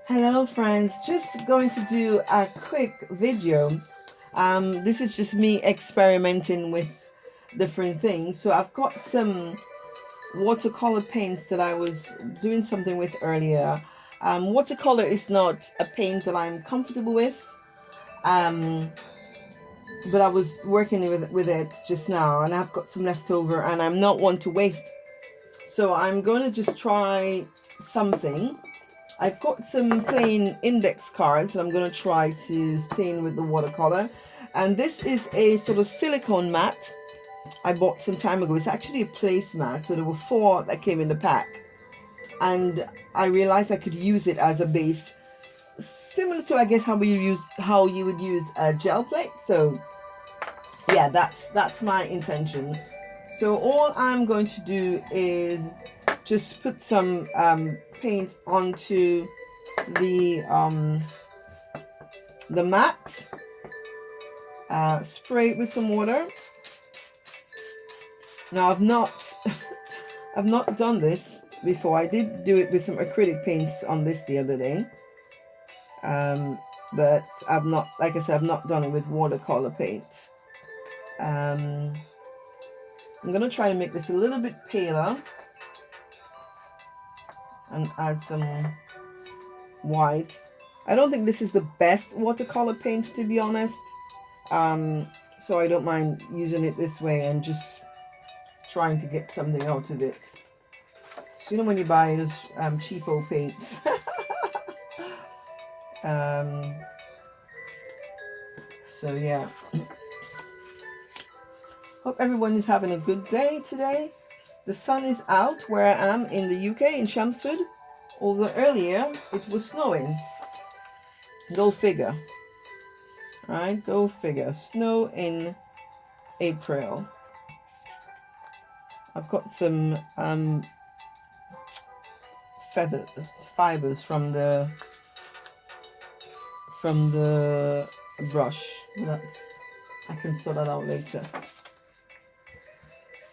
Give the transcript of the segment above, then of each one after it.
Hello friends, just going to do a quick video. This is just me experimenting with different things. So I've got some watercolor paints that I was doing something with earlier. Watercolor is not a paint that I'm comfortable with, um, but I was working with it just now and I've got some left over and I'm not one to waste. So I'm going to just try something. I've got some plain index cards and I'm going to try to stain with the watercolor. And this is a sort of silicone mat I bought some time ago. It's actually a placemat. So there were 4 that came in the pack. And I realized I could use it as a base. Similar to, I guess, how you would use a gel plate. So yeah, that's my intention. So all I'm going to do is just put some paint onto the mat, spray it with some water. Now I've not I've not done this before. I did do it with some acrylic paints on this the other day, but I've not, like I said, I've not done it with watercolor paint. I'm gonna try to make this a little bit paler and add some white. I don't think this is the best watercolor paint, to be honest, so I don't mind using it this way and just trying to get something out of it. So you know when you buy those cheapo paints. So yeah, hope everyone is having a good day today. The sun is out where I am in the UK, in Chelmsford, although earlier it was snowing. Go figure. Alright, go figure. Snow in April. I've got some fibers from the brush. I can sort that out later.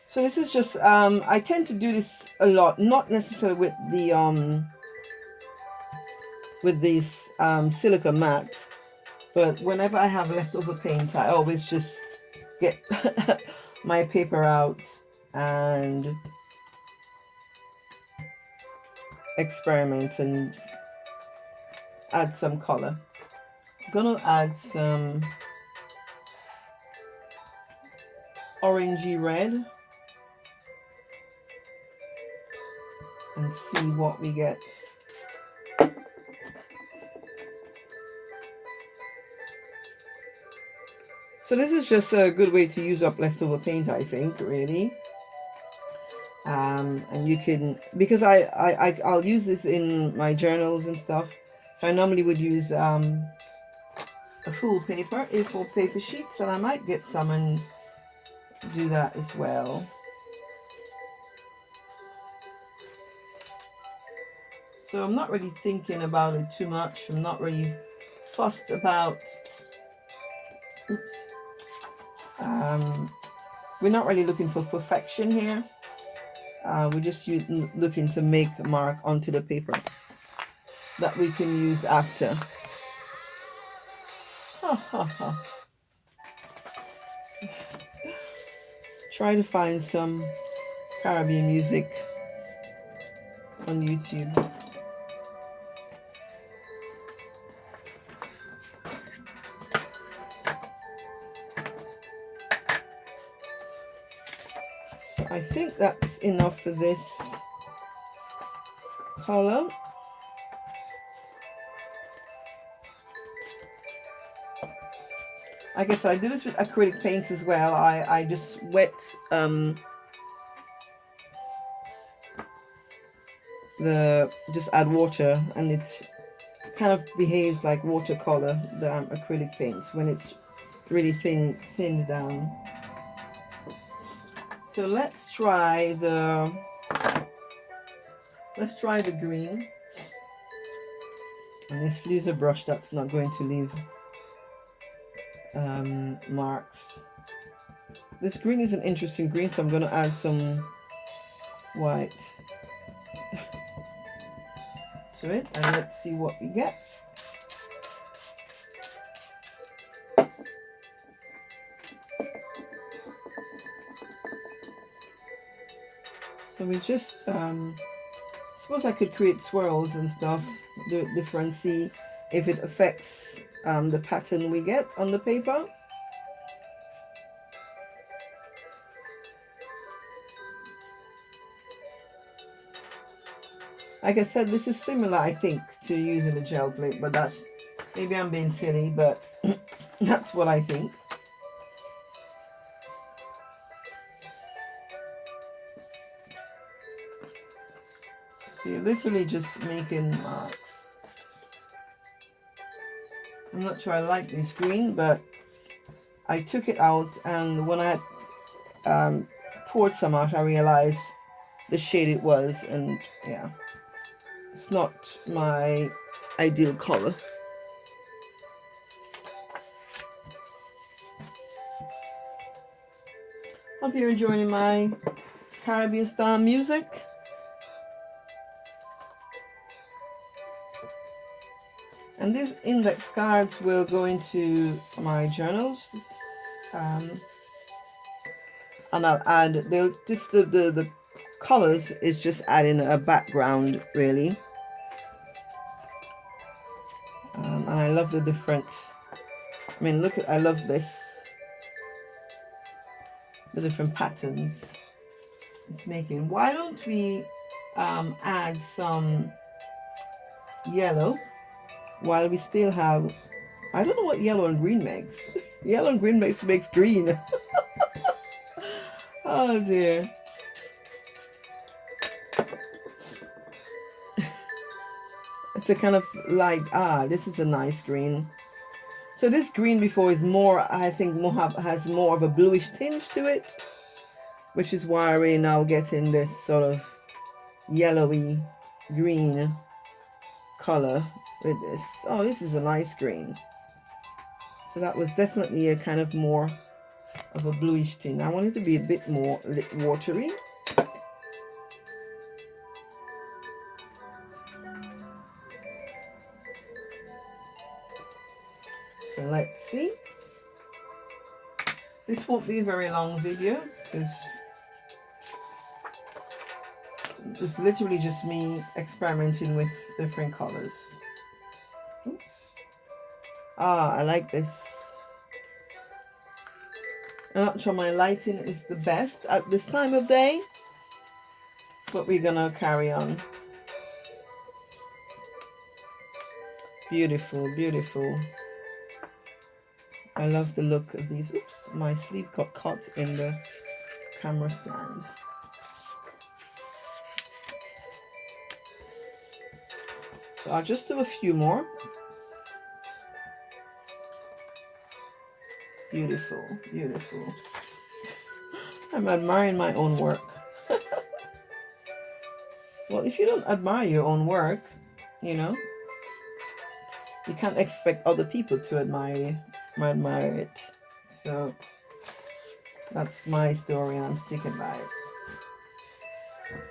So this is just I tend to do this a lot, not necessarily with the these silica mats, but whenever I have leftover paint, I always just get my paper out and experiment and add some color. I'm gonna add some orangey red and see what we get. So this is just a good way to use up leftover paint, I think, really. And you can, because I'll use this in my journals and stuff. So I normally would use a full paper, A4 paper sheets, and I might get some and do that as well. So I'm not really thinking about it too much. I'm not really fussed about, we're not really looking for perfection here. We're just looking to make a mark onto the paper that we can use after. Try to find some Caribbean music on YouTube. So I think that's enough for this color. I guess I do this with acrylic paints as well. I just wet just add water and it kind of behaves like watercolor, the acrylic paints, when it's really thinned down. So let's try the green, and let's use a brush that's not going to leave marks. This green is an interesting green, so I'm going to add some white to it, and let's see what we get. So we just, suppose I could create swirls and stuff, do it different, see if it affects the pattern we get on the paper. Like I said, this is similar, I think, to using a gel plate, but that's, maybe I'm being silly, but that's what I think. So you're literally just making marks. I'm not sure I like this green, but I took it out, and when I had poured some out, I realized the shade it was, and yeah, it's not my ideal color. Hope you're enjoying my Caribbean style music. And these index cards will go into my journals, and I'll add, they'll just the colors is just adding a background, really. And I love the different, I mean, look at, I love this, the different patterns it's making. Why don't we add some yellow while we still have, I don't know what yellow and green makes. Yellow and green makes green. Oh dear. It's a kind of like, this is a nice green. So this green before is more, I think, has more of a bluish tinge to it, which is why we're now getting this sort of yellowy green color with this. Oh, this is a nice green. So that was definitely a kind of more of a bluish tint. I want it to be a bit more watery. So let's see. This won't be a very long video because it's literally just me experimenting with different colors. Oops. I like this. I'm not sure my lighting is the best at this time of day, but we're gonna carry on. Beautiful, beautiful. I love the look of these. Oops, my sleeve got caught in the camera stand. So I'll just do a few more. Beautiful, beautiful. I'm admiring my own work. Well, if you don't admire your own work, you know, you can't expect other people to admire it. So that's my story, and I'm sticking by it.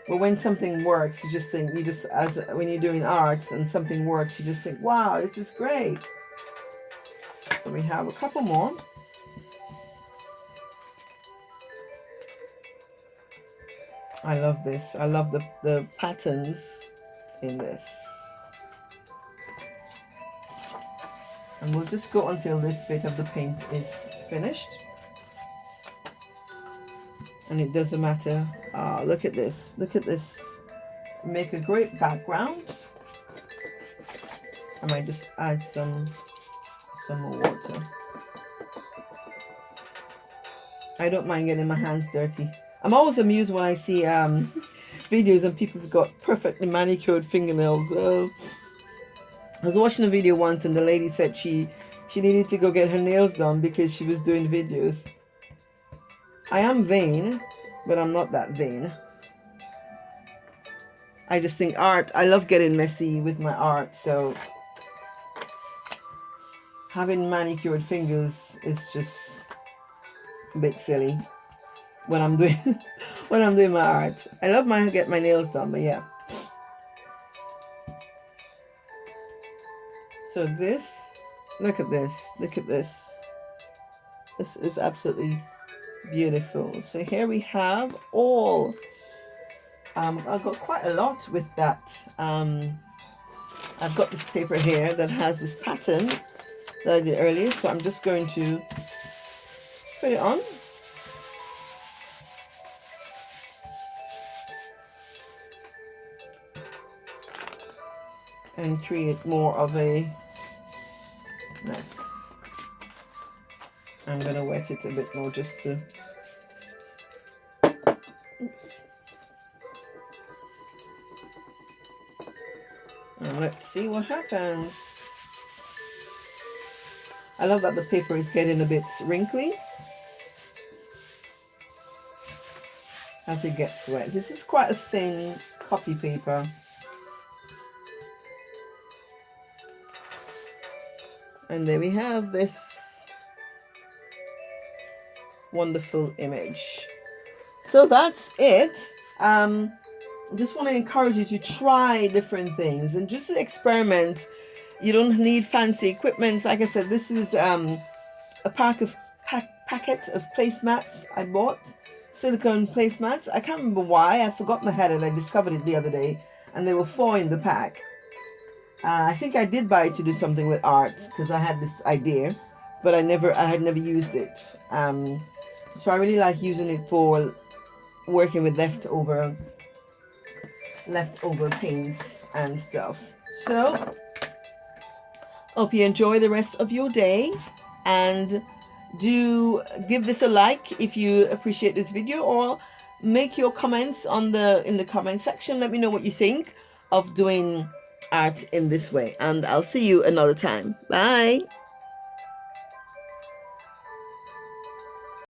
But when something works, you just think, when you're doing art and something works, you just think, wow, this is great. So we have a couple more. I love this. I love the patterns in this. And we'll just go until this bit of the paint is finished. And it doesn't matter. Look at this. Look at this. Make a great background. I might just add some more water. I don't mind getting my hands dirty. I'm always amused when I see videos and people have got perfectly manicured fingernails. I was watching a video once and the lady said she needed to go get her nails done because she was doing videos. I am vain, but I'm not that vain. I just think art, I love getting messy with my art, so having manicured fingers is just a bit silly when I'm doing my art. I love get my nails done, but yeah. So this, look at this, look at this. This is absolutely beautiful. So here we have all, I've got quite a lot with that. I've got this paper here that has this pattern that I did earlier. So I'm just going to put it on. And create more of a mess. I'm going to wet it a bit more just to, oops. And let's see what happens. I love that the paper is getting a bit wrinkly as it gets wet. This is quite a thin copy paper. And there we have this wonderful image. So that's it. I just want to encourage you to try different things and just experiment. You don't need fancy equipment. Like I said, this is a packet of placemats I bought. Silicone placemats. I can't remember why. I forgot my head and I discovered it the other day. And there were 4 in the pack. I think I did buy it to do something with art because I had this idea, but I had never used it. So I really like using it for working with leftover paints and stuff. So hope you enjoy the rest of your day, and do give this a like if you appreciate this video, or make your comments in the comment section. Let me know what you think of doing art in this way, and I'll see you another time. Bye.